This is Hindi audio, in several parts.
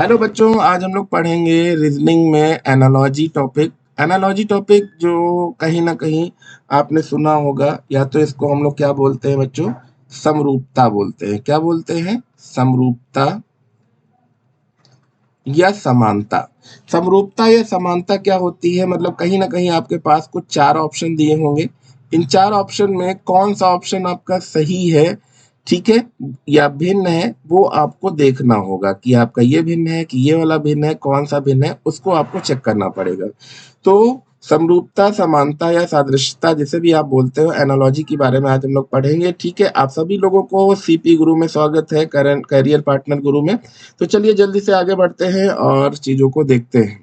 हेलो बच्चों, आज हम लोग पढ़ेंगे रीजनिंग में एनालॉजी टॉपिक। एनालॉजी टॉपिक जो कहीं ना कहीं आपने सुना होगा, या तो इसको हम लोग क्या बोलते हैं बच्चों, समरूपता बोलते हैं। क्या बोलते हैं? समरूपता या समानता। समरूपता या समानता क्या होती है? मतलब कहीं ना कहीं आपके पास कुछ चार ऑप्शन दिए होंगे। इन चार ऑप्शन में कौन सा ऑप्शन आपका सही है, ठीक है, या भिन्न है, वो आपको देखना होगा कि आपका ये भिन्न है कि ये वाला भिन्न है, कौन सा भिन्न है, उसको आपको चेक करना पड़ेगा। तो समरूपता, समानता या सादृश्यता, जिसे भी आप बोलते हो, एनालॉजी के बारे में आज हम लोग पढ़ेंगे। ठीक है, आप सभी लोगों को सीपी गुरु में स्वागत है, करंट करियर पार्टनर गुरु में। तो चलिए जल्दी से आगे बढ़ते हैं और चीजों को देखते हैं।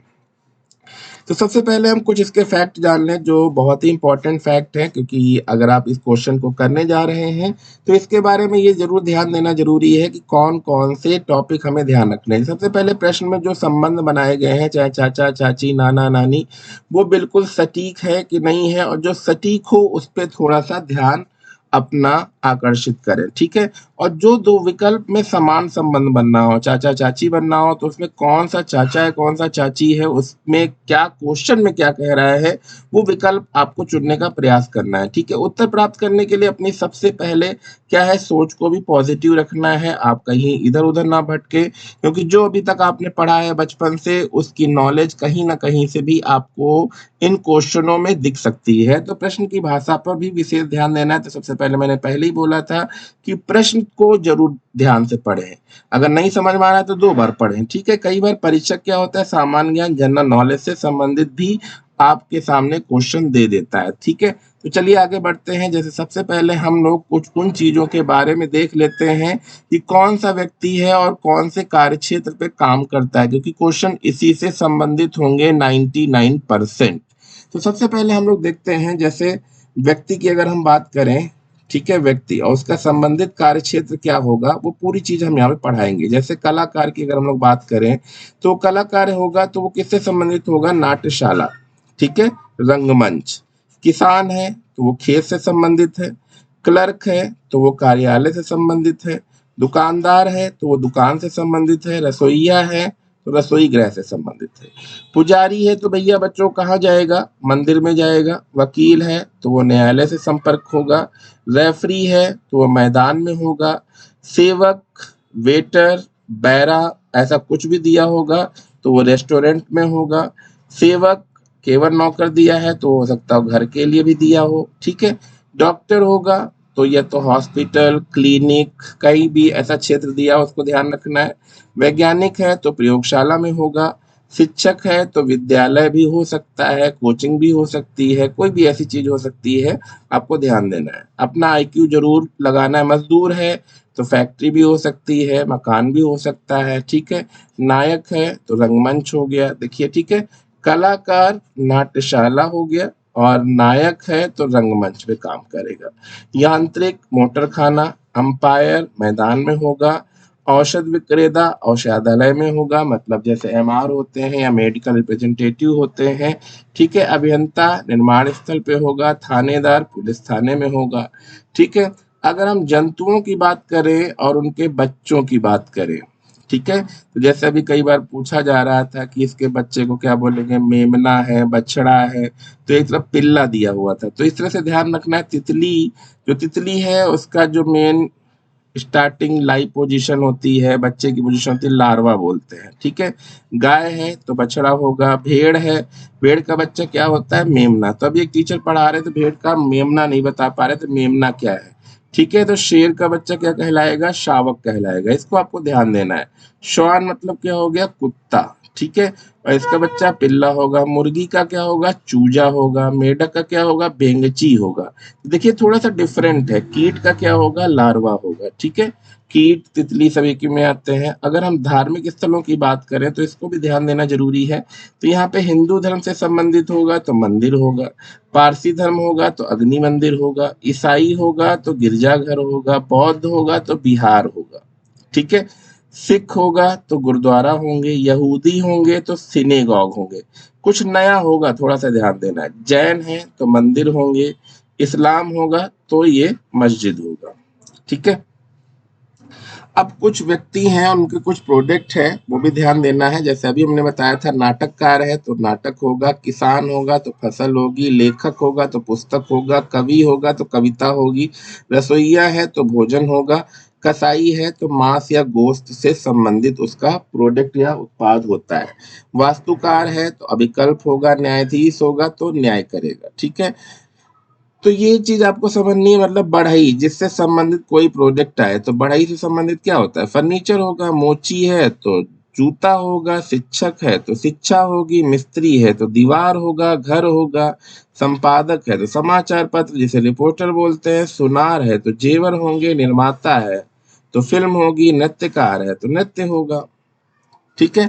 तो सबसे पहले हम कुछ इसके फैक्ट जान लें, जो बहुत ही इंपॉर्टेंट फैक्ट है, क्योंकि अगर आप इस क्वेश्चन को करने जा रहे हैं तो इसके बारे में ये जरूर ध्यान देना जरूरी है कि कौन कौन से टॉपिक हमें ध्यान रखने हैं। सबसे पहले प्रश्न में जो संबंध बनाए गए हैं, चाहे चाचा चाची नाना नानी, वो बिल्कुल सटीक है कि नहीं है, और जो सटीक हो उस पर थोड़ा सा ध्यान अपना आकर्षित करें। ठीक है, और जो दो विकल्प में समान संबंध बनना हो, चाचा चाची बनना हो, तो उसमें कौन सा चाचा है कौन सा चाची है, उसमें क्या क्वेश्चन में क्या कह रहा है, वो विकल्प आपको चुनने का प्रयास करना है। ठीक है, उत्तर प्राप्त करने के लिए अपनी सबसे पहले क्या है, सोच को भी पॉजिटिव रखना है। आप कहीं इधर उधर ना भटके, क्योंकि जो अभी तक आपने पढ़ा है बचपन से, उसकी नॉलेज कहीं ना कहीं से भी आपको इन क्वेश्चनों में दिख सकती है। तो प्रश्न की भाषा पर भी विशेष ध्यान देना है। तो सबसे पहले मैंने पहले ही बोला था कि प्रश्न को जरूर ध्यान से पढ़ें। अगर नहीं समझ में आ रहा है तो दो बार पढ़ें। ठीक है, कई बार परीक्षक क्या होता है, सामान्य ज्ञान जनरल नॉलेज से संबंधित भी आपके सामने क्वेश्चन दे देता है। ठीक है, तो चलिए आगे बढ़ते हैं। जैसे सबसे पहले हम लोग कुछ उन चीजों के बारे में देख लेते हैं कि कौन सा व्यक्ति है और कौन से कार्यक्षेत्र पे काम करता है, क्योंकि क्वेश्चन इसी से संबंधित होंगे 99%। तो सबसे पहले हम लोग देखते हैं, जैसे व्यक्ति की अगर हम बात करें, ठीक है, व्यक्ति और उसका संबंधित कार्य क्षेत्र क्या होगा, वो पूरी चीज हम यहाँ पे पढ़ाएंगे। जैसे कलाकार की अगर हम लोग बात करें, तो कलाकार होगा तो वो किससे संबंधित होगा, नाट्यशाला, ठीक है, रंगमंच। किसान है तो वो खेत से संबंधित है। क्लर्क है तो वो कार्यालय से संबंधित है। दुकानदार है तो वो दुकान से संबंधित है। रसोईया है तो रसोई गृह से संबंधित है। पुजारी है तो भैया बच्चों कहाँ जाएगा, मंदिर में जाएगा। वकील है तो वो न्यायालय से संपर्क होगा। रेफरी है तो वो मैदान में होगा। सेवक, वेटर, बैरा, ऐसा कुछ भी दिया होगा तो वो रेस्टोरेंट में होगा। सेवक केवल नौकर दिया है तो हो सकता है घर के लिए भी दिया हो। ठीक है, डॉक्टर होगा तो यह तो हॉस्पिटल, क्लिनिक, कहीं भी ऐसा क्षेत्र दिया हो उसको ध्यान रखना है। वैज्ञानिक है तो प्रयोगशाला में होगा। शिक्षक है तो विद्यालय भी हो सकता है, कोचिंग भी हो सकती है, कोई भी ऐसी चीज हो सकती है, आपको ध्यान देना है। अपना आईक्यू जरूर लगाना है। मजदूर है तो फैक्ट्री भी हो सकती है, मकान भी हो सकता है। ठीक है, नायक है तो रंगमंच हो गया। देखिए, ठीक है, कलाकार नाट्यशाला हो गया, और नायक है तो रंगमंच पे काम करेगा। यांत्रिक मोटर खाना। अंपायर मैदान में होगा। औषध विक्रेता औषधालय में होगा, मतलब जैसे एमआर होते हैं या मेडिकल रिप्रेजेंटेटिव होते हैं। ठीक है, अभियंता निर्माण स्थल पे होगा। थानेदार पुलिस थाने में होगा। ठीक है, अगर हम जंतुओं की बात करें और उनके बच्चों की बात करें, ठीक है, तो जैसे अभी कई बार पूछा जा रहा था कि इसके बच्चे को क्या बोलेंगे, मेमना है, बछड़ा है, तो एक तरफ पिल्ला दिया हुआ था। तो इस तरह से ध्यान रखना है। तितली, जो तितली है उसका जो मेन स्टार्टिंग लाइव पोजीशन होती है, बच्चे की पोजीशन होती है, लार्वा बोलते हैं। ठीक है, गाय है तो बछड़ा होगा। भेड़ है, भेड़ का बच्चा क्या होता है, मेमना। तो अभी एक टीचर पढ़ा रहे तो भेड़ का मेमना नहीं बता पा रहे, तो मेमना क्या है। ठीक है, तो शेर का बच्चा क्या कहलाएगा, शावक कहलाएगा। इसको आपको ध्यान देना है। श्वान मतलब क्या हो गया, कुत्ता। ठीक है, और इसका बच्चा पिल्ला होगा। मुर्गी का क्या होगा, चूजा होगा। मेढक का क्या होगा, भेंगची होगा। देखिए थोड़ा सा डिफरेंट है। कीट का क्या होगा, लार्वा होगा। ठीक है, कीट तितली सभी के में आते हैं। अगर हम धार्मिक स्थलों की बात करें तो इसको भी ध्यान देना जरूरी है। तो यहाँ पे हिंदू धर्म से संबंधित होगा तो मंदिर होगा। पारसी धर्म होगा तो अग्नि मंदिर होगा। ईसाई होगा तो गिरजाघर होगा। बौद्ध होगा तो बिहार होगा। ठीक है, सिख होगा तो गुरुद्वारा होंगे। यहूदी होंगे तो सिनेगॉग होंगे। कुछ नया होगा, थोड़ा सा ध्यान देना है। जैन है तो मंदिर होंगे। इस्लाम होगा तो ये मस्जिद होगा। ठीक है, अब कुछ व्यक्ति हैं, उनके कुछ प्रोडक्ट है, वो भी ध्यान देना है। जैसे अभी हमने बताया था नाटककार है तो नाटक होगा, किसान होगा तो फसल होगी, लेखक होगा तो पुस्तक होगा, कवि होगा तो कविता होगी, रसोइया है तो भोजन होगा, कसाई है तो मांस या गोश्त से संबंधित उसका प्रोडक्ट या उत्पाद होता है, वास्तुकार है तो अभिकल्प होगा, न्यायाधीश होगा तो न्याय करेगा। ठीक है, तो ये चीज आपको समझनी है। मतलब बढ़ई जिससे संबंधित कोई प्रोडक्ट आए तो बढ़ई से संबंधित क्या होता है, फर्नीचर होगा, मोची है तो जूता होगा, शिक्षक है तो शिक्षा होगी, मिस्त्री है तो दीवार होगा, घर होगा, संपादक है तो समाचार पत्र जिसे रिपोर्टर बोलते हैं, सुनार है तो जेवर होंगे, निर्माता है तो फिल्म होगी, नृत्यकार है तो नृत्य होगा। ठीक है,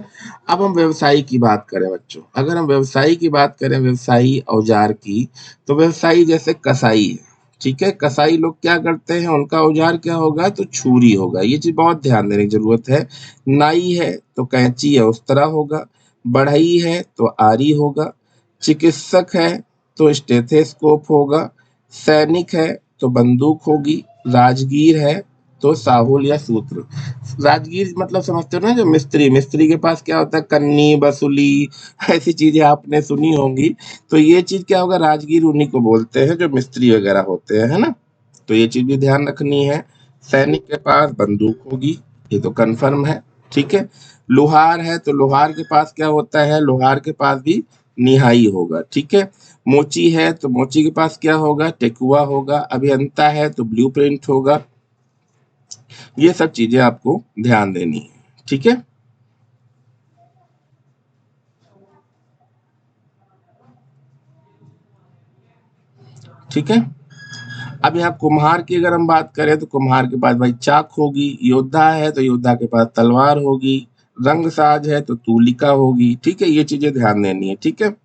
अब हम व्यवसायी की बात करें बच्चों, अगर हम व्यवसायी की बात करें, व्यवसायी औजार की, तो व्यवसायी जैसे कसाई है। ठीक है, कसाई लोग क्या करते हैं, उनका औजार क्या होगा, तो छुरी होगा। ये चीज बहुत ध्यान देने की जरूरत है। नाई है तो कैंची या उस तरह होगा, बढ़ई है तो आरी होगा, चिकित्सक है तो स्टेथेस्कोप होगा, सैनिक है तो बंदूक होगी, राजगीर है तो साहुल या सूत्र। राजगीर मतलब समझते हो ना, जो मिस्त्री, मिस्त्री के पास क्या होता है, कन्नी, बसुली, ऐसी चीजें आपने सुनी होंगी। तो ये चीज क्या होगा, राजगीर उन्हीं को बोलते हैं जो मिस्त्री वगैरह होते हैं, है ना। तो ये चीज भी ध्यान रखनी है। सैनिक के पास बंदूक होगी, ये तो कंफर्म है। ठीक है, लोहार है तो लोहार के पास क्या होता है, लोहार के पास भी निहाई होगा। ठीक है, मोची है तो मोची के पास क्या होगा, टेकुआ होगा, अभियंता है तो ब्लूप्रिंट होगा। ये सब चीजें आपको ध्यान देनी है। ठीक है, ठीक है। अब यहाँ कुम्हार की अगर हम बात करें तो कुम्हार के पास भाई चाक होगी, योद्धा है तो योद्धा के पास तलवार होगी, रंगसाज है तो तूलिका होगी। ठीक है, ये चीजें ध्यान देनी है। ठीक है,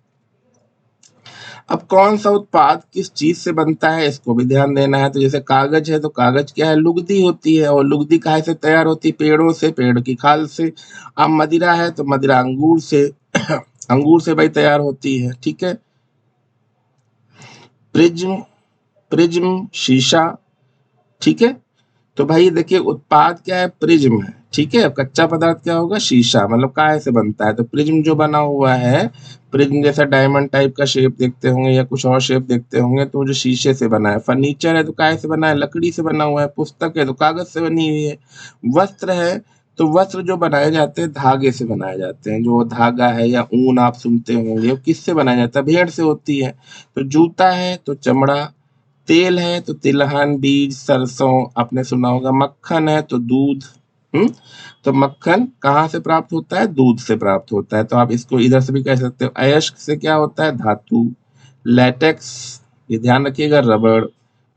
अब कौन सा उत्पाद किस चीज से बनता है, इसको भी ध्यान देना है। तो जैसे कागज है तो कागज क्या है, लुगदी होती है, और लुगदी काहे से तैयार होती है, पेड़ों से, पेड़ की खाल से। अब मदिरा है तो मदिरा अंगूर से अंगूर से भाई तैयार होती है। ठीक है, प्रिज्म, प्रिज्म शीशा। ठीक है, तो भाई देखिए उत्पाद क्या है, प्रिज्म है। ठीक है, अब कच्चा पदार्थ क्या होगा, शीशा, मतलब काहे से बनता है, तो प्रिज्म जो बना हुआ है, प्रिज्म जैसा डायमंड टाइप का शेप देखते होंगे या कुछ और शेप देखते होंगे, तो वो जो शीशे से बना है। फर्नीचर है तो काहे से बना है, लकड़ी से बना हुआ है। पुस्तक है तो कागज से बनी हुई है। वस्त्र है तो वस्त्र जो बनाए जाते हैं धागे से बनाए जाते हैं, जो धागा है या ऊन आप सुनते होंगे, वो किससे बनाया जाता है, भेड़ से होती है। तो जूता है तो चमड़ा, तेल है तो तिलहन, बीज, सरसों आपने सुना होगा, मक्खन है तो दूध। हम्म, तो मक्खन कहाँ से प्राप्त होता है, दूध से प्राप्त होता है। तो आप इसको इधर से भी कह सकते हो। अयस्क से क्या होता है, धातु। लेटेक्स, ये ध्यान रखिएगा, रबड़।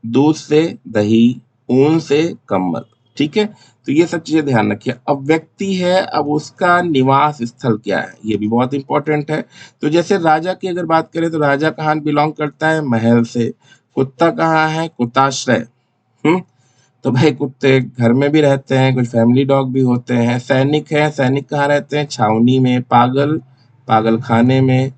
दूध से दही, ऊन से कम्बल। ठीक है, तो ये सब चीजें ध्यान रखिए। अब व्यक्ति है, अब उसका निवास स्थल क्या है, ये भी बहुत इंपॉर्टेंट है। तो जैसे राजा की अगर बात करें तो राजा कहाँ बिलोंग करता है, महल से। कुत्ता कहाँ है, कुत्ताश्रय। हम्म, तो भाई कुत्ते घर में भी रहते हैं, कुछ फैमिली डॉग भी होते हैं। सैनिक है, सैनिक कहाँ रहते हैं, छावनी में। पागल, पागल खाने में।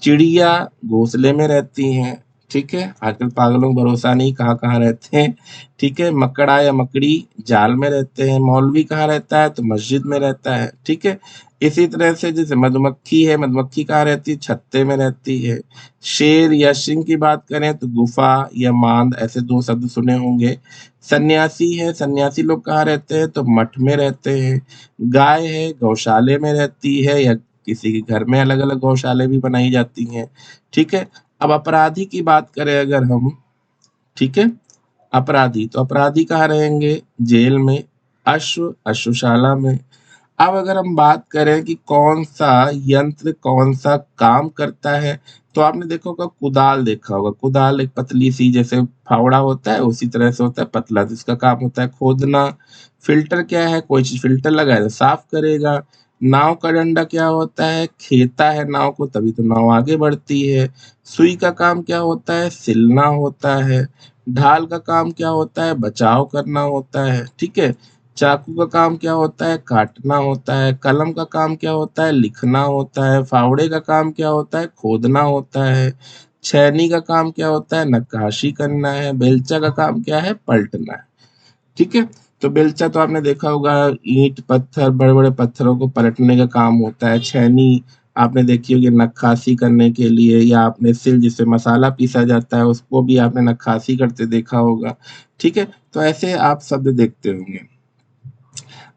चिड़िया घोंसले में रहती हैं। ठीक है, आजकल पागलों का भरोसा नहीं, कहाँ कहाँ रहते हैं। ठीक है, मकड़ा या मकड़ी जाल में रहते हैं। मौलवी कहाँ रहता है, तो मस्जिद में रहता है। ठीक है, इसी तरह से जैसे मधुमक्खी है, मधुमक्खी कहाँ रहती है, छत्ते में रहती है। शेर या सिंह की बात करें तो गुफा या मांद, ऐसे दो शब्द सुने होंगे। सन्यासी है, सन्यासी लोग कहाँ रहते हैं, तो मठ में रहते हैं। गाय है गौशाले में रहती है, या किसी के घर में अलग अलग गौशाले भी बनाई जाती हैं। ठीक है, अब अपराधी की बात करें अगर हम, ठीक है, अपराधी तो अपराधी कहाँ रहेंगे, जेल में। अश्व, अश्वशाला में। अब अगर हम बात करें कि कौन सा यंत्र कौन सा काम करता है, तो आपने देखा होगा कुदाल, देखा होगा कुदाल, एक पतली सी जैसे फावड़ा होता है उसी तरह से होता है, पतला, जिसका काम होता है खोदना। फिल्टर क्या है, कोई चीज फिल्टर लगा है तो साफ करेगा। नाव का डंडा क्या होता है, खेता है नाव को, तभी तो नाव आगे बढ़ती है। सुई का काम क्या होता है, सिलना होता है। ढाल का काम क्या होता है, बचाव करना होता है। ठीक है, चाकू का काम क्या होता है, काटना होता है। कलम का काम क्या होता है, लिखना होता है। फावड़े का काम क्या होता है, खोदना होता है। छैनी का काम क्या होता है, नक्काशी करना है। बेलचा का काम क्या है, पलटना है। ठीक है, तो बेलचा तो आपने देखा होगा, ईंट पत्थर, बड़े बड़े पत्थरों को पलटने का काम होता है। छैनी आपने देखी होगी नक्काशी करने के लिए, या आपने सिल जिससे मसाला पीसा जाता है उसको भी आपने नक्काशी करते देखा होगा। ठीक है, तो ऐसे आप शब्द देखते होंगे।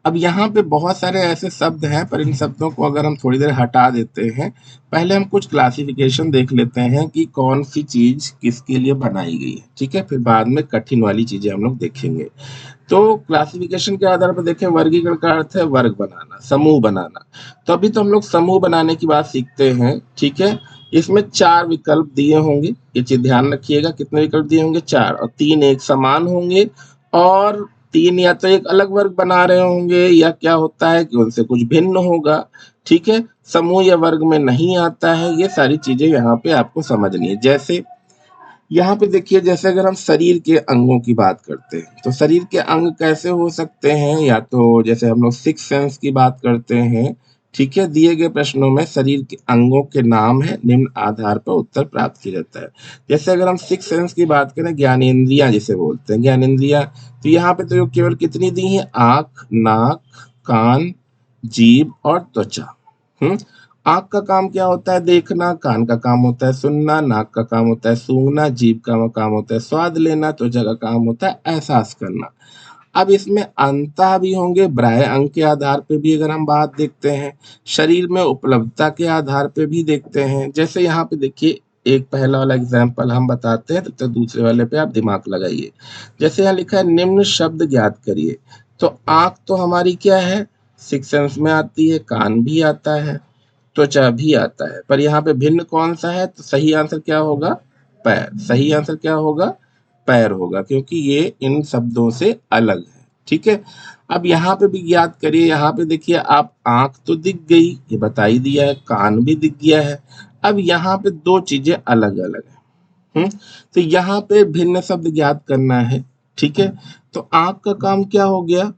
अब यहाँ पे बहुत सारे ऐसे शब्द हैं, पर इन शब्दों को अगर हम थोड़ी देर हटा देते हैं, पहले हम कुछ क्लासिफिकेशन देख लेते हैं कि कौन सी चीज किसके लिए बनाई गई है। ठीक है, फिर बाद में कठिन वाली चीजें हम लोग देखेंगे। तो क्लासिफिकेशन के आधार पर देखें, वर्गीकरण का अर्थ है वर्ग बनाना, समूह बनाना। तो अभी तो हम लोग समूह बनाने की बात सीखते हैं। ठीक है, इसमें 4 विकल्प दिए होंगे, ये चीज ध्यान रखिएगा। कितने विकल्प दिए होंगे? 4, और 3 एक समान होंगे, और 3 या तो एक अलग वर्ग बना रहे होंगे, या क्या होता है कि उनसे कुछ भिन्न होगा। ठीक है, समूह या वर्ग में नहीं आता है। ये सारी चीजें यहाँ पे आपको समझनी है। जैसे यहाँ पे देखिए, जैसे अगर हम शरीर के अंगों की बात करते हैं, तो शरीर के अंग कैसे हो सकते हैं? या तो जैसे हम लोग सिक्स सेंस की बात करते हैं। ठीक है, दिए गए प्रश्नों में शरीर के अंगों के नाम है, निम्न आधार पर उत्तर प्राप्त किया जाता है। जैसे अगर हम सिक्स सेंस की बात करें, ज्ञानेंद्रियां जिसे बोलते हैं, ज्ञानेंद्रियां, तो यहाँ पे तो केवल कितनी दी हैं? आंख, नाक, कान, जीभ और त्वचा। आंख का काम क्या होता है? देखना। कान का काम होता है सुनना। नाक का काम होता है सूंघना। जीभ का काम होता है स्वाद लेना। त्वचा का काम होता है एहसास करना। अब इसमें अंतः भी होंगे, बाह्य अंग के आधार पे भी अगर हम बात देखते हैं, शरीर में उपलब्धता के आधार पे भी देखते हैं। जैसे यहाँ पे देखिए, एक पहला वाला एग्जाम्पल हम बताते हैं, तो दूसरे वाले पे आप दिमाग लगाइए। जैसे यहाँ लिखा है निम्न शब्द ज्ञात करिए। तो आंख तो हमारी क्या है? सिक्स सेंस में आती है। कान भी आता है, त्वचा भी आता है, पर यहाँ पे भिन्न कौन सा है? तो सही आंसर क्या होगा? पैर। सही आंसर क्या होगा? पैर होगा, क्योंकि ये इन शब्दों से अलग है। ठीक है, अब यहाँ पे भी याद करिए। यहाँ पे देखिए, आप आंख तो दिख गई, ये बता ही दिया है, कान भी दिख गया है। अब यहाँ पे 2 चीजें अलग अलग है। तो यहाँ पे भिन्न शब्द ज्ञात करना है। ठीक है, तो आंख का काम क्या हो गया?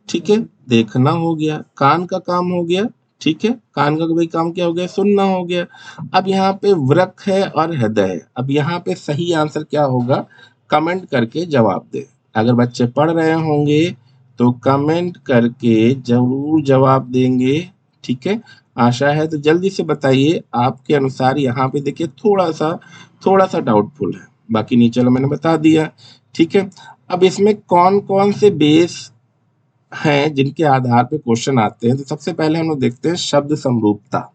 ठीक है, देखना हो गया। कान का काम हो गया, ठीक है, कान का भाई काम क्या हो गया? सुनना हो गया। अब यहाँ पे वृक्क है और हृदय है। अब यहाँ पे सही आंसर क्या होगा? कमेंट करके जवाब दे। अगर बच्चे पढ़ रहे होंगे तो कमेंट करके जरूर जवाब देंगे। ठीक है, आशा है। तो जल्दी से बताइए, आपके अनुसार यहाँ पे देखिए थोड़ा सा डाउटफुल है, बाकी नीचे मैंने बता दिया। ठीक है, अब इसमें कौन कौन से बेस हैं जिनके आधार पे क्वेश्चन आते हैं? तो सबसे पहले हम लोग देखते हैं शब्द समरूपता,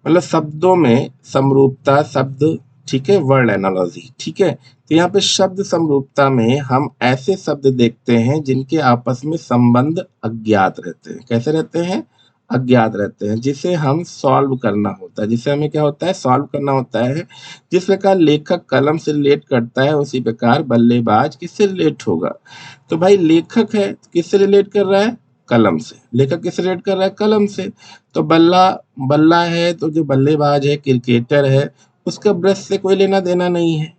मतलब शब्दों में समरूपता शब्द। ठीक है, वर्ड एनालॉजी। ठीक है, तो यहाँ पे शब्द समरूपता में हम ऐसे शब्द देखते हैं जिनके आपस में संबंध अज्ञात रहते हैं। कैसे रहते हैं? अज्ञात रहते हैं, जिसे हम सॉल्व करना होता है। जिसे हमें क्या होता है? सॉल्व करना होता है। जिस प्रकार लेखक कलम से रिलेट करता है, उसी प्रकार बल्लेबाज किससे रिलेट होगा? तो भाई लेखक है, किससे रिलेट कर रहा है? कलम से। लेखक किससे रिलेट कर रहा है? कलम से। तो बल्ला बल्ला है, तो जो बल्लेबाज है, क्रिकेटर है, उसका ब्रश से कोई लेना देना नहीं है।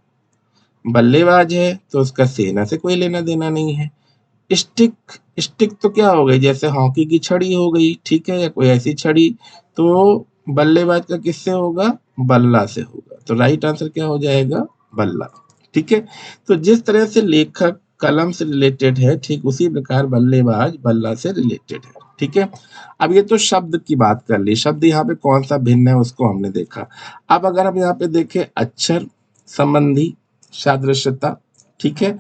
बल्लेबाज है तो उसका सेना से कोई लेना देना नहीं है। स्टिक स्टिक तो क्या हो गई? जैसे हॉकी की छड़ी हो गई। ठीक है, या कोई ऐसी छड़ी, तो बल्लेबाज का किससे होगा? बल्ला से होगा। तो राइट आंसर क्या हो जाएगा? बल्ला। ठीक है, तो जिस तरह से लेखक कलम से रिलेटेड है, ठीक उसी प्रकार बल्लेबाज बल्ला से रिलेटेड है। ठीक है, अब ये तो शब्द की बात कर ली। शब्द यहाँ पे कौन सा भिन्न है उसको हमने देखा। अब अगर हम यहाँ पे देखें अक्षर संबंधी सादृश्यता। ठीक है,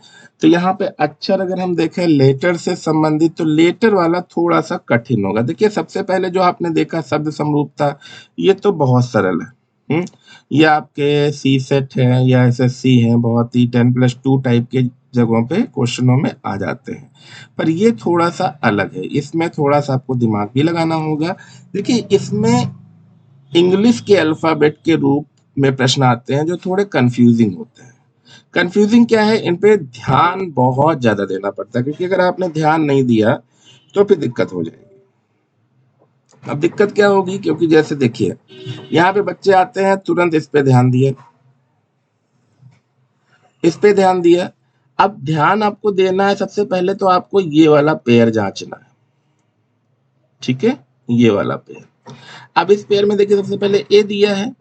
तो यहाँ पे अक्षर अगर हम देखें लेटर से संबंधित, तो लेटर वाला थोड़ा सा कठिन होगा। देखिए, सबसे पहले जो आपने देखा शब्द समरूपता, ये तो बहुत सरल है। ये आपके सी सेट है या एसएससी है, बहुत ही 10+2 टाइप के जगहों पे क्वेश्चनों में आ जाते हैं। पर ये थोड़ा सा अलग है, इसमें थोड़ा सा आपको दिमाग भी लगाना होगा। देखिए, इसमें इंग्लिश के अल्फाबेट के रूप में प्रश्न आते हैं जो थोड़े कंफ्यूजिंग होते हैं। कंफ्यूजिंग क्या है? इन पे ध्यान बहुत ज्यादा देना पड़ता है, क्योंकि अगर आपने ध्यान नहीं दिया तो फिर दिक्कत हो जाएगी। अब दिक्कत क्या होगी? क्योंकि जैसे देखिए, यहाँ पे बच्चे आते हैं, तुरंत इस पे ध्यान दिए, इस पे ध्यान दिया। अब ध्यान आपको देना है, सबसे पहले तो आपको ये वाला पेयर जांचना है। ठीक है, ये वाला पेयर। अब इस पेयर में देखिए, सबसे पहले ए दिया है,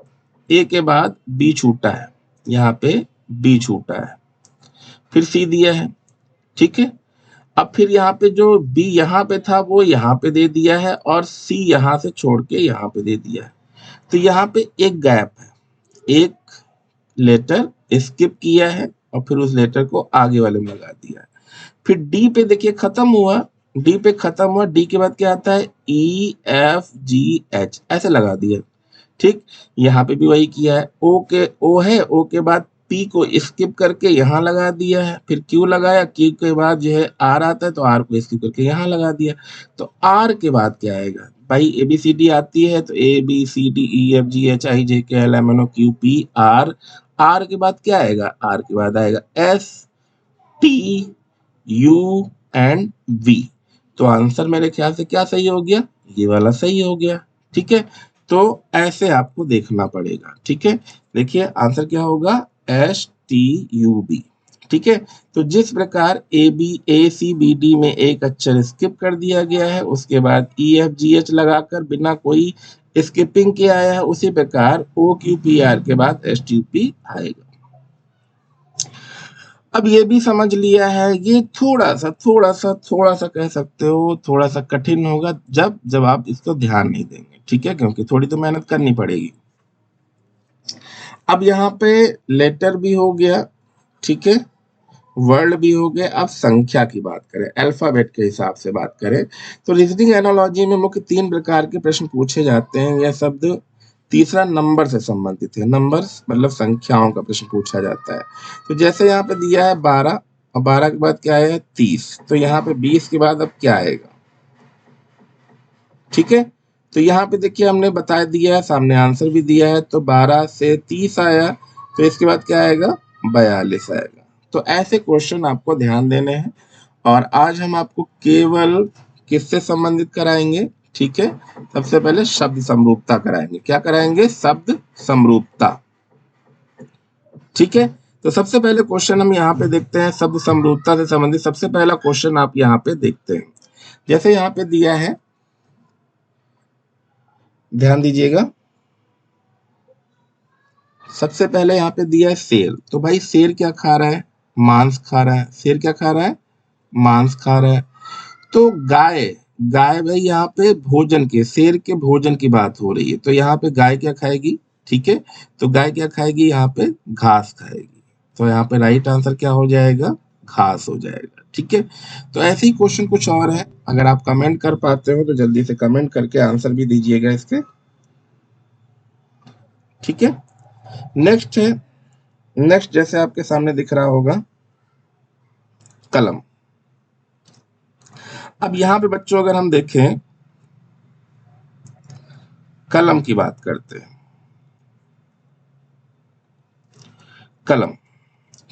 ए के बाद बी छूटा है, यहाँ पे बी छूटा है, फिर सी दिया है। ठीक है, अब फिर यहाँ पे जो बी यहाँ पे था वो यहाँ पे दे दिया है और सी यहाँ से छोड़ के यहाँ पे दे दिया है, तो यहाँ पे एक गैप है, एक लेटर स्किप किया है और फिर उस लेटर को आगे वाले में लगा दिया है। फिर डी पे देखिए खत्म हुआ, डी पे खत्म हुआ, डी के बाद क्या आता है ई एफ जी एच ऐसे लगा दिया, ठीक। यहाँ पे भी वही किया है, ओ के ओ है, ओ के बाद पी को स्किप करके यहाँ लगा दिया है, फिर क्यू लगाया, क्यू के बाद जो है आर आता है तो आर को स्किप करके यहाँ लगा दिया। तो आर के बाद क्या आएगा भाई, ए बी सी डी आती है तो A B C D E F G H I J K L M N O Q P R, R के बाद क्या आएगा, आर के बाद आएगा S T U and V. तो आंसर मेरे ख्याल से क्या सही हो गया, ये वाला सही हो गया, ठीक है। तो ऐसे आपको देखना पड़ेगा, ठीक है। देखिए आंसर क्या होगा, एस टी यू बी, ठीक है। तो जिस प्रकार ए सी बी डी में एक अक्षर स्किप कर दिया गया है, उसके बाद ई एफ जी एच लगाकर बिना कोई स्किपिंग के आया है, उसी प्रकार ओ क्यू पी आर के बाद एस टी यू पी आएगा। अब ये भी समझ लिया है, ये थोड़ा सा कह सकते हो थोड़ा सा कठिन होगा जब आप इसको ध्यान नहीं देंगे, ठीक है, क्योंकि थोड़ी तो मेहनत करनी पड़ेगी। अब यहाँ पे लेटर भी हो गया, ठीक है, वर्ड भी हो गया। अब संख्या की बात करें, अल्फाबेट के हिसाब से बात करें, तो रीजनिंग एनालॉजी में मुख्य 3 प्रकार के प्रश्न पूछे जाते हैं। यह शब्द तीसरा नंबर से संबंधित है, नंबर्स मतलब संख्याओं का प्रश्न पूछा जाता है। तो जैसे यहाँ पे दिया है 12 और 12 के बाद क्या है 30, तो यहाँ पे 20 के बाद अब क्या आएगा, ठीक है। तो यहाँ पे देखिए हमने बता दिया है, सामने आंसर भी दिया है, तो 12 से 30 आया, तो इसके बाद क्या आएगा 42 आएगा। तो ऐसे क्वेश्चन आपको ध्यान देने हैं और आज हम आपको केवल किससे संबंधित कराएंगे, ठीक है। सबसे पहले शब्द समरूपता कराएंगे। क्या कराएंगे, शब्द समरूपता, ठीक है। तो सबसे पहले क्वेश्चन हम यहाँ पे देखते हैं, शब्द समरूपता से संबंधित सबसे पहला क्वेश्चन आप यहाँ पे देखते हैं। जैसे यहाँ पे दिया है, ध्यान दीजिएगा, सबसे पहले यहाँ पे दिया है शेर, तो भाई शेर क्या खा रहा है, मांस खा रहा है। शेर क्या खा रहा है, मांस खा रहा है। तो गाय, गाय भाई यहाँ पे भोजन के, शेर के भोजन की बात हो रही है, तो यहाँ पे गाय क्या खाएगी, ठीक है। तो गाय क्या खाएगी, यहाँ पे घास खाएगी, तो यहाँ पे राइट आंसर क्या हो जाएगा, घास हो जाएगा, ठीक है। तो ऐसे ही क्वेश्चन कुछ और है, अगर आप कमेंट कर पाते हो तो जल्दी से कमेंट करके आंसर भी दीजिएगा इसके, ठीक है। नेक्स्ट है, नेक्स्ट जैसे आपके सामने दिख रहा होगा कलम। अब यहाँ पे बच्चों अगर हम देखें, कलम की बात करते हैं, कलम,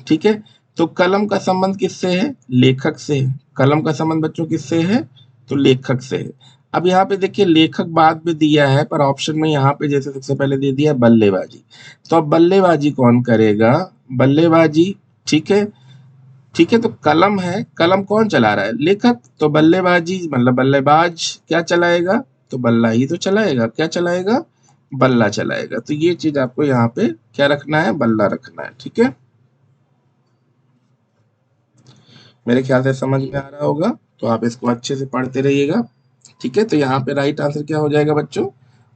ठीक है। तो कलम का संबंध किससे है, लेखक से है। कलम का संबंध बच्चों किससे है, तो लेखक से है। अब यहाँ पे देखिए लेखक बाद में दिया है, पर ऑप्शन में यहाँ पे जैसे सबसे पहले दे दिया है बल्लेबाजी, तो अब बल्लेबाजी कौन करेगा, बल्लेबाजी, ठीक है, ठीक है। तो कलम है, कलम कौन चला रहा है, लेखक, तो बल्लेबाजी मतलब बल्लेबाज क्या चलाएगा, तो बल्ला ही तो चलाएगा, क्या चलाएगा, बल्ला चलाएगा। तो ये चीज आपको यहाँ पे क्या रखना है, बल्ला रखना है, ठीक है। मेरे ख्याल से समझ में आ रहा होगा, तो आप इसको अच्छे से पढ़ते रहिएगा, ठीक है। तो यहाँ पे राइट आंसर क्या हो जाएगा बच्चों,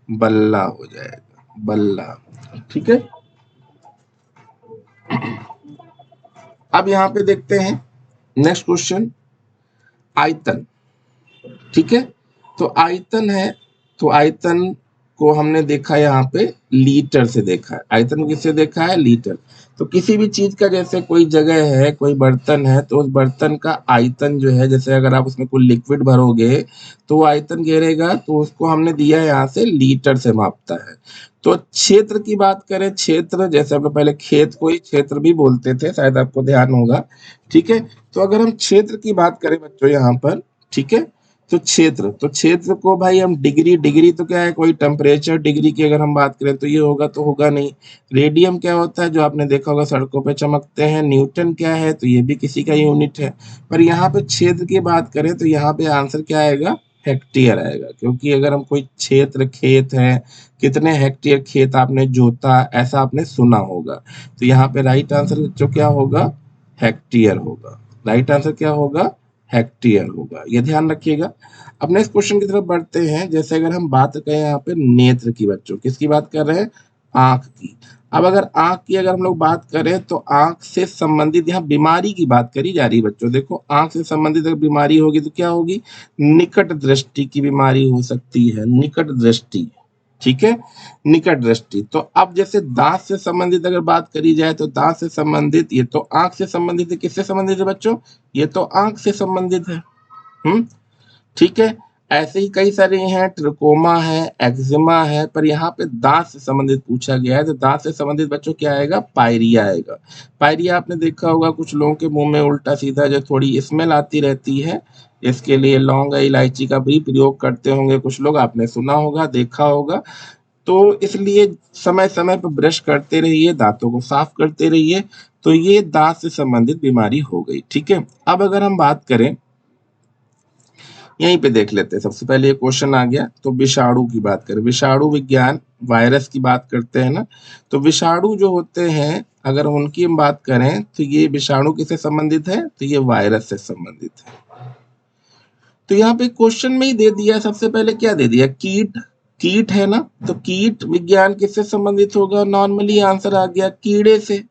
बल्ला हो जाएगा, बल्ला, ठीक है। अब यहाँ पे देखते हैं नेक्स्ट क्वेश्चन, आयतन, ठीक है। तो आयतन है, तो आयतन को हमने देखा यहाँ पे लीटर से देखा है, आयतन किससे देखा है, लीटर। तो किसी भी चीज का जैसे कोई जगह है, कोई बर्तन है, तो उस बर्तन का आयतन जो है, जैसे अगर आप उसमें कोई लिक्विड भरोगे तो वो आयतन घेरेगा, तो उसको हमने दिया है यहाँ से लीटर से मापता है। तो क्षेत्र की बात करें, क्षेत्र जैसे हम लोग पहले खेत को ही क्षेत्र भी बोलते थे, शायद आपको ध्यान होगा, ठीक है। तो अगर हम क्षेत्र की बात करें बच्चों यहाँ पर, ठीक है, तो क्षेत्र, तो क्षेत्र को भाई हम डिग्री, डिग्री तो क्या है, कोई टेम्परेचर डिग्री की अगर हम बात करें तो ये होगा, तो होगा नहीं। रेडियम क्या होता है, जो आपने देखा होगा सड़कों पे चमकते हैं। न्यूटन क्या है, तो ये भी किसी का यूनिट है। पर यहाँ पे क्षेत्र की बात करें तो यहाँ पे आंसर क्या आएगा, हेक्टेयर आएगा, क्योंकि अगर हम कोई क्षेत्र, खेत है, कितने हेक्टेयर खेत आपने जोता, ऐसा आपने सुना होगा। तो यहाँ पे राइट आंसर जो क्या होगा, हेक्टेयर होगा, राइट आंसर क्या होगा, हेक्टेयर होगा, ये ध्यान रखिएगा। अब नेक्स्ट क्वेश्चन की तरफ बढ़ते हैं। जैसे अगर हम बात करें यहाँ पे नेत्र की, बच्चों किसकी बात कर रहे हैं, आंख की। अब अगर आंख की अगर हम लोग बात करें तो आंख से संबंधित यहाँ बीमारी की बात करी जा रही है बच्चों। देखो आंख से संबंधित अगर बीमारी होगी तो क्या होगी, निकट दृष्टि की बीमारी हो सकती है, निकट दृष्टि, ठीक है, निकट दृष्टि। तो अब जैसे दांत से संबंधित अगर बात करी जाए तो दांत से संबंधित, ये तो आंख से संबंधित है, किससे संबंधित है बच्चों, ये तो आंख से संबंधित है। ठीक है, ऐसे ही कई सारे हैं, ट्रिकोमा है, एक्जिमा है, पर यहाँ पे दांत से संबंधित पूछा गया है तो दांत से संबंधित बच्चों क्या आएगा, पायरिया आएगा। पायरिया आपने देखा होगा कुछ लोगों के मुंह में उल्टा सीधा जो थोड़ी स्मेल आती रहती है, इसके लिए लौंग इलायची का भी प्रयोग करते होंगे कुछ लोग, आपने सुना होगा, देखा होगा। तो इसलिए समय समय पर ब्रश करते रहिए, दांतों को साफ करते रहिए। तो ये दांत से संबंधित बीमारी हो गई। ठीक है, अब अगर हम बात करें, यहीं पे देख लेते हैं। सबसे पहले ये क्वेश्चन आ गया, तो विषाणु की बात करें, विषाणु विज्ञान, वायरस की बात करते हैं ना, तो विषाणु जो होते हैं अगर उनकी हम बात करें तो ये विषाणु किससे संबंधित है, तो ये वायरस से संबंधित है। तो यहाँ पे क्वेश्चन में ही दे दिया, सबसे पहले क्या दे दिया, कीट, कीट है ना, तो कीट विज्ञान किससे संबंधित होगा, नॉर्मली आंसर आ गया कीड़े से।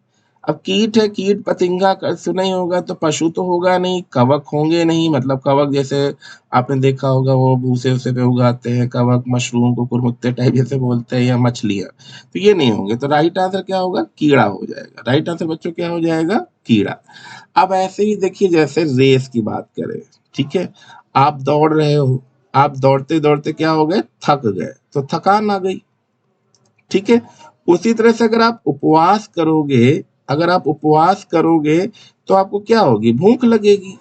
अब कीट है, कीट पतंगा सुना ही होगा, तो पशु तो होगा नहीं, कवक होंगे नहीं, मतलब कवक जैसे आपने देखा होगा वो भूसे उसे पे उगाते हैं कवक, मशरूम को कुरमुत्ते टाइप जैसे बोलते हैं, या मछलियां, तो ये नहीं होंगे। तो राइट आंसर क्या होगा, कीड़ा हो जाएगा। राइट आंसर बच्चों क्या हो जाएगा, कीड़ा। अब ऐसे ही देखिए, जैसे रेस की बात करें, ठीक है, आप दौड़ रहे हो, आप दौड़ते दौड़ते क्या हो गए, थक गए, तो थकान आ गई। ठीक है, उसी तरह से अगर आप उपवास करोगे, अगर आप उपवास करोगे तो आपको क्या होगी, भूख लगेगी।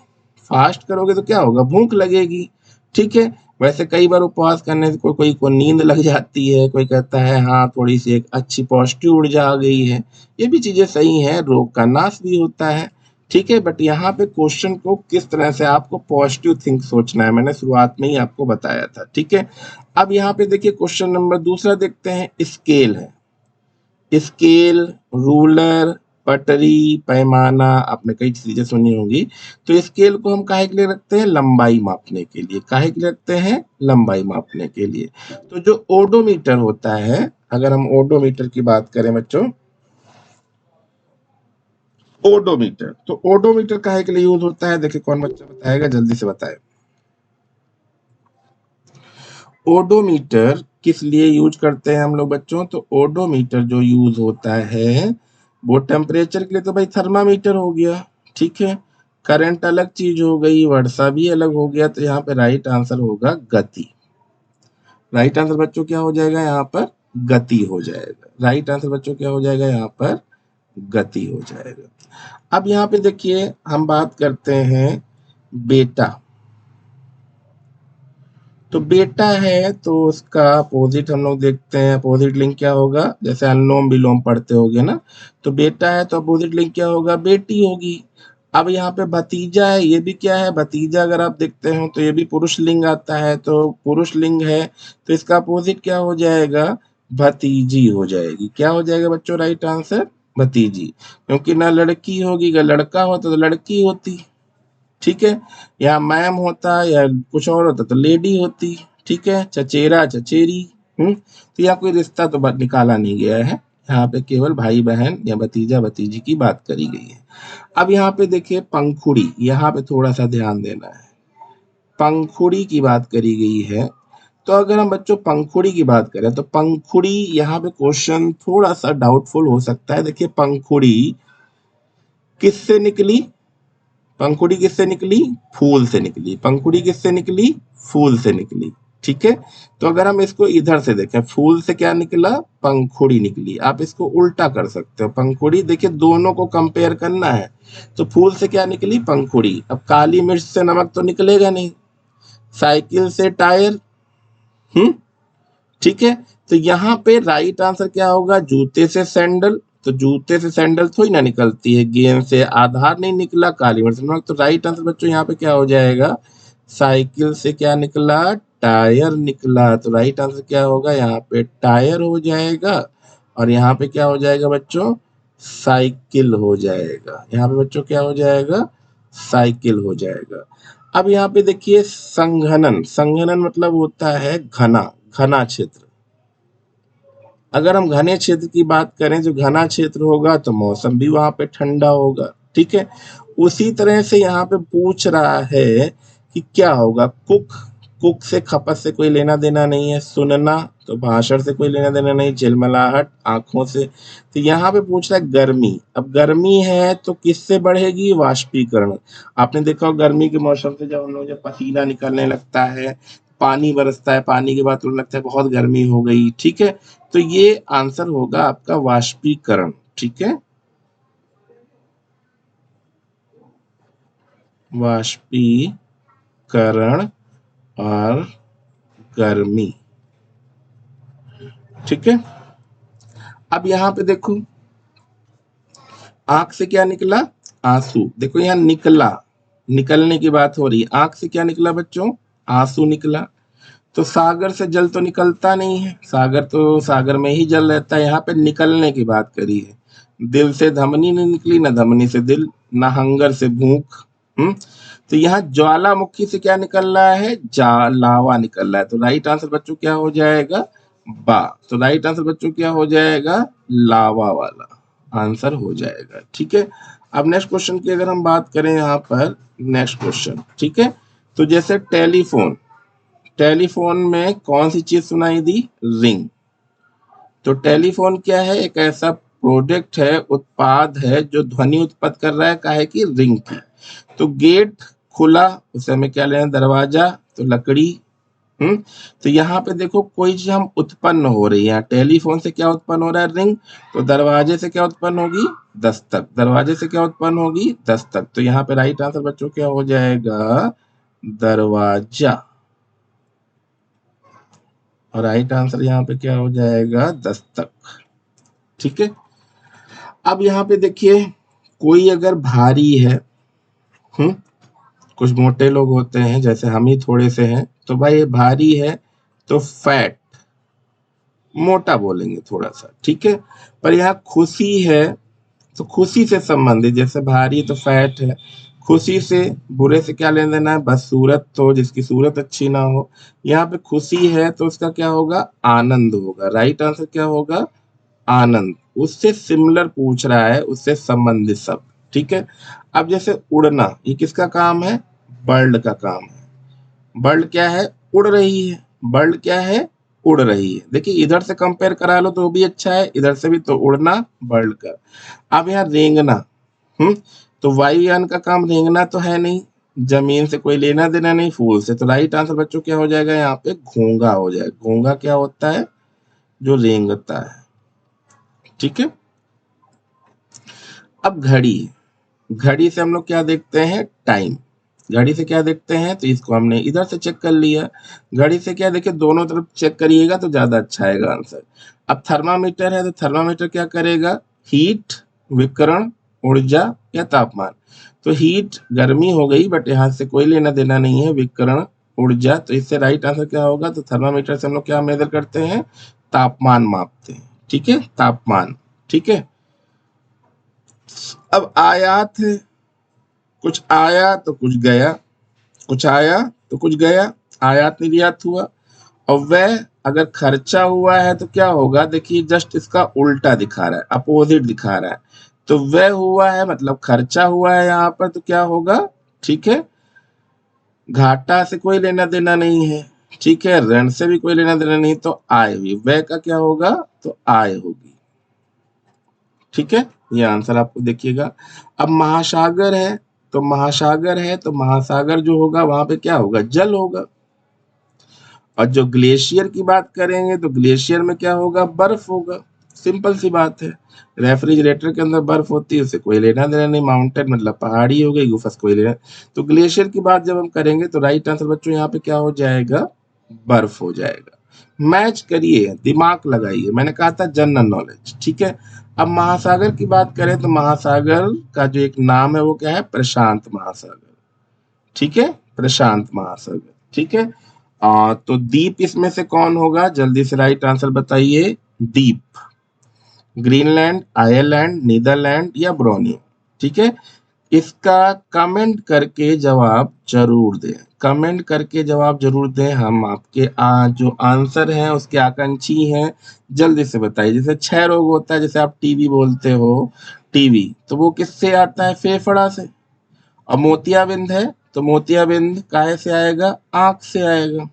फास्ट करोगे तो क्या होगा, भूख लगेगी। ठीक है, वैसे कई बार उपवास करने से कोई को नींद लग जाती है, कोई कहता है हाँ थोड़ी सी एक अच्छी पॉजिटिव ऊर्जा आ गई है, ये भी चीजें सही है, रोग का नाश भी होता है। ठीक है, बट यहाँ पे क्वेश्चन को किस तरह से आपको पॉजिटिव थिंक सोचना है, मैंने शुरुआत में ही आपको बताया था। ठीक है, अब यहाँ पे देखिए क्वेश्चन नंबर दूसरा देखते हैं, स्केल है, स्केल, रूलर, पटरी, पैमाना, आपने कई चीजें सुनी होंगी। तो स्केल को हम काहे के लिए रखते हैं, लंबाई मापने के लिए, काहे के लिए रखते हैं, लंबाई मापने के लिए। तो जो ओडोमीटर होता है, अगर हम ओडोमीटर की बात करें बच्चों, ओडोमीटर, तो ओडोमीटर काहे के लिए यूज होता है, देखिए कौन बच्चा बताएगा, जल्दी से बताए। ओडोमीटर किस लिए यूज करते हैं हम लोग बच्चों, तो ओडोमीटर जो यूज होता है वो टेम्परेचर के लिए, तो भाई थर्मामीटर हो गया। ठीक है, करंट अलग चीज हो गई, वर्षा भी अलग हो गया, तो यहाँ पे राइट आंसर होगा गति। राइट आंसर बच्चों क्या हो जाएगा, यहाँ पर गति हो जाएगा। राइट आंसर बच्चों क्या हो जाएगा, यहाँ पर गति हो जाएगा। अब यहाँ पे देखिए हम बात करते हैं बेटा, तो बेटा है तो उसका अपोजिट हम लोग देखते हैं, अपोजिट लिंक क्या होगा, जैसे अनुलोम विलोम पढ़ते होगे ना, तो बेटा है तो अपोजिट लिंक क्या होगा, बेटी होगी। अब यहाँ पे भतीजा है, ये भी क्या है, भतीजा अगर आप देखते हो तो ये भी पुरुष लिंग आता है, तो पुरुष लिंग है तो इसका अपोजिट क्या हो जाएगा, भतीजी हो जाएगी। क्या हो जाएगा बच्चों, राइट आंसर भतीजी, क्योंकि ना लड़की होगी, अगर लड़का होता तो लड़की होती। ठीक है, या मैम होता या कुछ और होता तो लेडी होती। ठीक है, चचेरा चचेरी। तो यहाँ कोई रिश्ता तो निकाला नहीं गया है, यहाँ पे केवल भाई बहन या भतीजा भतीजी की बात करी गई है। अब यहाँ पे देखिए पंखुड़ी, यहाँ पे थोड़ा सा ध्यान देना है, पंखुड़ी की बात करी गई है। तो अगर हम बच्चों पंखुड़ी की बात करें तो पंखुड़ी, यहाँ पे क्वेश्चन थोड़ा सा डाउटफुल हो सकता है। देखिए पंखुड़ी किससे निकली, पंखुड़ी किससे निकली, फूल से निकली। पंखुड़ी किससे निकली, फूल से निकली। ठीक है, तो अगर हम इसको इधर से देखें, फूल से क्या निकला, पंखुड़ी निकली। आप इसको उल्टा कर सकते हो, पंखुड़ी, देखिए दोनों को कंपेयर करना है, तो फूल से क्या निकली, पंखुड़ी। अब काली मिर्च से नमक तो निकलेगा नहीं, साइकिल से टायर। ठीक है, तो यहाँ पे राइट आंसर क्या होगा, जूते से सैंडल, तो जूते से सैंडल थोड़ी ना निकलती है, गेंद से आधार नहीं निकला, काली मिर्च नमक। तो राइट आंसर बच्चों यहाँ पे क्या हो जाएगा, साइकिल से क्या निकला, टायर निकला। तो राइट आंसर क्या होगा, यहाँ पे टायर हो जाएगा, और यहाँ पे क्या हो जाएगा बच्चों, साइकिल हो जाएगा। यहाँ पे बच्चों क्या हो जाएगा, साइकिल हो जाएगा। अब यहाँ पे देखिए संघनन, संघनन मतलब होता है घना, घना क्षेत्र। अगर हम घने क्षेत्र की बात करें, जो घना क्षेत्र होगा तो मौसम भी वहां पे ठंडा होगा, ठीक है। उसी तरह से यहाँ पे पूछ रहा है कि क्या होगा, कुक, कुक से खपत से कोई लेना देना नहीं है, सुनना तो भाषण से कोई लेना देना नहीं, झिलमिलाहट आंखों से। तो यहाँ पे पूछ रहा है गर्मी। अब गर्मी है तो किससे बढ़ेगी, वाष्पीकरण। आपने देखा हो गर्मी के मौसम से जब हम लोग जब पसीना निकलने लगता है, पानी बरसता है, पानी के बाद तो लगता है बहुत गर्मी हो गई, ठीक है। तो ये आंसर होगा आपका वाष्पीकरण, ठीक है, वाष्पीकरण और गर्मी, ठीक है। अब यहाँ पे देखो, आंख से क्या निकला, आंसू। देखो यहाँ निकला, निकलने की बात हो रही है, आंख से क्या निकला बच्चों, आंसू निकला। तो सागर से जल तो निकलता नहीं है, सागर तो सागर में ही जल रहता है, यहाँ पे निकलने की बात करी है। दिल से धमनी नहीं निकली, ना धमनी से दिल, ना हंगर से भूख। तो यहाँ ज्वालामुखी से क्या निकल रहा है, लावा निकल रहा है। तो राइट आंसर बच्चों क्या हो जाएगा, बा। तो राइट आंसर बच्चों क्या हो जाएगा, लावा वाला आंसर हो जाएगा, ठीक है। अब नेक्स्ट क्वेश्चन की अगर हम बात करें यहाँ पर, नेक्स्ट क्वेश्चन, ठीक है। तो जैसे टेलीफोन, टेलीफोन में कौन सी चीज सुनाई दी, रिंग। तो टेलीफोन क्या है, एक ऐसा प्रोडक्ट है, उत्पाद है जो ध्वनि उत्पन्न कर रहा है, काहे की, रिंग की। तो गेट खुला, उसे हमें क्या लेना, दरवाजा, तो लकड़ी। तो यहाँ पे देखो कोई चीज हम उत्पन्न हो रही है, टेलीफोन से क्या उत्पन्न हो रहा है, रिंग। तो दरवाजे से क्या उत्पन्न होगी, दस्तक। दरवाजे से क्या उत्पन्न होगी, दस्तक। तो यहाँ पे राइट आंसर बच्चों क्या हो जाएगा, दरवाजा। और राइट आंसर यहाँ पे क्या हो जाएगा, दस्तक, ठीक है। अब यहाँ पे देखिए, कोई अगर भारी है, कुछ मोटे लोग होते हैं जैसे हम ही थोड़े से हैं, तो भाई ये भारी है तो फैट, मोटा बोलेंगे थोड़ा सा, ठीक है। पर यहाँ खुशी है तो खुशी से संबंधित, जैसे भारी तो फैट है, खुशी से बुरे से क्या लेना देना है, बस सूरत, तो जिसकी सूरत अच्छी ना हो। यहाँ पे खुशी है तो उसका क्या होगा, आनंद होगा। राइट आंसर क्या होगा, आनंद। उससे सिमिलर पूछ रहा है, उससे संबंधित शब्द, ठीक है। अब जैसे उड़ना, ये किसका काम है, बर्ड का काम है। बर्ड क्या है, उड़ रही है, बर्ड क्या है, उड़ रही है। देखिए इधर से कंपेयर करा लो तो भी अच्छा है, इधर से भी, तो उड़ना बर्ड का। अब यहाँ रेंगना, तो वायुयान का काम रेंगना तो है नहीं, जमीन से कोई लेना देना नहीं, फूल से। तो राइट आंसर बच्चों क्या हो जाएगा, यहाँ पे घोंगा हो जाएगा। घोंगा क्या होता है, जो रेंगता है, ठीक है। अब घड़ी, घड़ी से हम लोग क्या देखते हैं, टाइम। घड़ी से क्या देखते हैं, तो इसको हमने इधर से चेक कर लिया। घड़ी से क्या, देखिए दोनों तरफ चेक करिएगा तो ज्यादा अच्छा आएगा आंसर। अब थर्मामीटर है तो थर्मामीटर क्या करेगा, हीट, विकिरण, ऊर्जा या तापमान। तो हीट गर्मी हो गई, बट यहाँ से कोई लेना देना नहीं है, विकिरण, ऊर्जा। तो इससे राइट आंसर क्या होगा, तो थर्मामीटर से हम लोग क्या मेजर करते हैं, तापमान मापते हैं, ठीक है, तापमान, ठीक है। अब आयात है, कुछ आया तो कुछ गया, कुछ आया तो कुछ गया, आयात निर्यात हुआ। और वह अगर खर्चा हुआ है तो क्या होगा, देखिए जस्ट इसका उल्टा दिखा रहा है, अपोजिट दिखा रहा है। तो वह हुआ है मतलब खर्चा हुआ है यहाँ पर, तो क्या होगा, ठीक है। घाटा से कोई लेना देना नहीं है, ठीक है, ऋण से भी कोई लेना देना नहीं, तो आय हुई, वह का क्या होगा, तो आय होगी, ठीक है। ये आंसर आपको देखिएगा। अब महासागर है, तो महासागर है तो महासागर जो होगा वहां पे क्या होगा, जल होगा। और जो ग्लेशियर की बात करेंगे तो ग्लेशियर में क्या होगा, बर्फ होगा। सिंपल सी बात है। रेफ्रिजरेटर के अंदर बर्फ होती है, उसे कोई लेना देना नहीं, माउंटेन मतलब पहाड़ी हो गई, गुफस कोई लेना। तो ग्लेशियर की बात जब हम करेंगे तो राइट आंसर बच्चों यहाँ पे क्या हो जाएगा, बर्फ हो जाएगा। मैच करिए, दिमाग लगाइए, मैंने कहा था जनरल नॉलेज, ठीक है। अब महासागर की बात करें तो महासागर का जो एक नाम है वो क्या है, प्रशांत महासागर, ठीक है, प्रशांत महासागर, ठीक है। तो द्वीप इसमें से कौन होगा, जल्दी से राइट आंसर बताइए, द्वीप, ग्रीनलैंड, आयरलैंड, नीदरलैंड या ब्रोनियो, ठीक है। इसका कमेंट करके जवाब जरूर दें, कमेंट करके जवाब जरूर दें। हम आपके जो आंसर हैं उसके आकांक्षी हैं, जल्दी से बताइए। जैसे 6 रोग होता है, जैसे आप टीबी बोलते हो, टीबी तो वो किससे आता है? फेफड़ा से। और मोतियाबिंद है तो मोतियाबिंद काहे से आएगा? आंख से आएगा।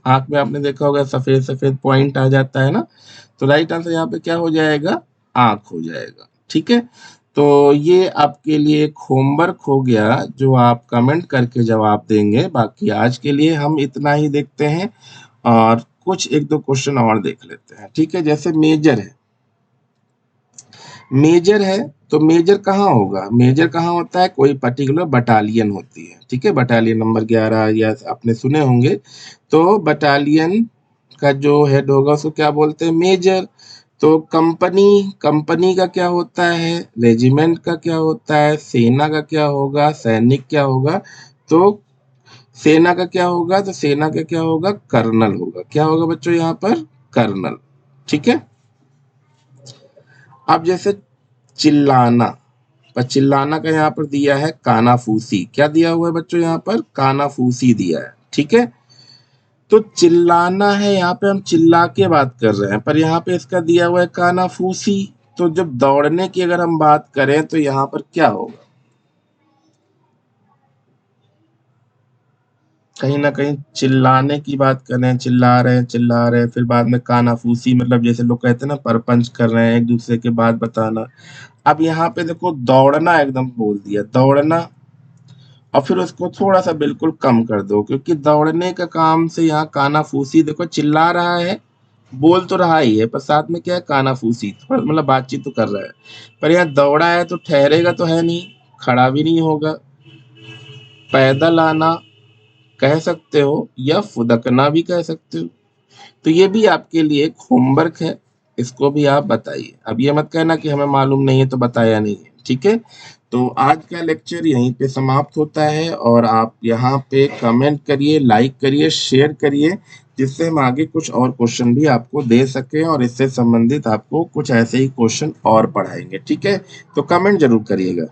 आंख में आपने देखा होगा सफेद सफेद पॉइंट आ जाता है ना, तो राइट आंसर यहाँ पे क्या हो जाएगा? आंख हो जाएगा। ठीक है, तो ये आपके लिए एक होमवर्क हो गया जो आप कमेंट करके जवाब देंगे। बाकी आज के लिए हम इतना ही देखते हैं और कुछ एक दो क्वेश्चन और देख लेते हैं। ठीक है, जैसे मेजर है, मेजर है तो मेजर कहाँ होगा? मेजर कहाँ होता है? कोई पर्टिकुलर बटालियन होती है। ठीक है, बटालियन नंबर 11 या आपने सुने होंगे, तो बटालियन का जो हेड होगा उसको क्या बोलते हैं? मेजर। तो कंपनी, कंपनी का क्या होता है? रेजिमेंट का क्या होता है? सेना का क्या होगा? सैनिक क्या होगा? तो सेना का क्या होगा? तो सेना का क्या होगा? कर्नल होगा। क्या होगा बच्चों यहाँ पर? कर्नल। ठीक है, अब जैसे चिल्लाना, पर चिल्लाना का यहाँ पर दिया है कानाफूसी। क्या दिया हुआ है बच्चों यहाँ पर? कानाफूसी दिया है। ठीक है, तो चिल्लाना है, यहाँ पे हम चिल्ला के बात कर रहे हैं, पर यहाँ पे इसका दिया हुआ है कानाफूसी। तो जब दौड़ने की अगर हम बात करें तो यहाँ पर क्या होगा? कहीं ना कहीं चिल्लाने की बात कर रहे हैं, चिल्ला रहे हैं, फिर बाद में कानाफूसी, मतलब जैसे लोग कहते हैं ना परपंच कर रहे हैं, एक दूसरे के बात बताना। अब यहाँ पे देखो दौड़ना एकदम बोल दिया, दौड़ना, और फिर उसको थोड़ा सा बिल्कुल कम कर दो, क्योंकि दौड़ने का काम से यहाँ कानाफूसी, देखो चिल्ला रहा है, बोल तो रहा ही है, पर साथ में क्या है? कानाफूसी, थोड़ा मतलब बातचीत तो कर रहा है। पर यहाँ दौड़ा है तो ठहरेगा तो है नहीं, खड़ा भी नहीं होगा। पैदल आना कह सकते हो या फुदकना भी कह सकते हो। तो ये भी आपके लिए एक होमवर्क है, इसको भी आप बताइए। अब ये मत कहना कि हमें मालूम नहीं है तो बताया नहीं है। ठीक है, तो आज का लेक्चर यहीं पे समाप्त होता है, और आप यहाँ पे कमेंट करिए, लाइक करिए, शेयर करिए, जिससे हम आगे कुछ और क्वेश्चन भी आपको दे सकें और इससे संबंधित आपको कुछ ऐसे ही क्वेश्चन और पढ़ाएंगे। ठीक है, तो कमेंट जरूर करिएगा।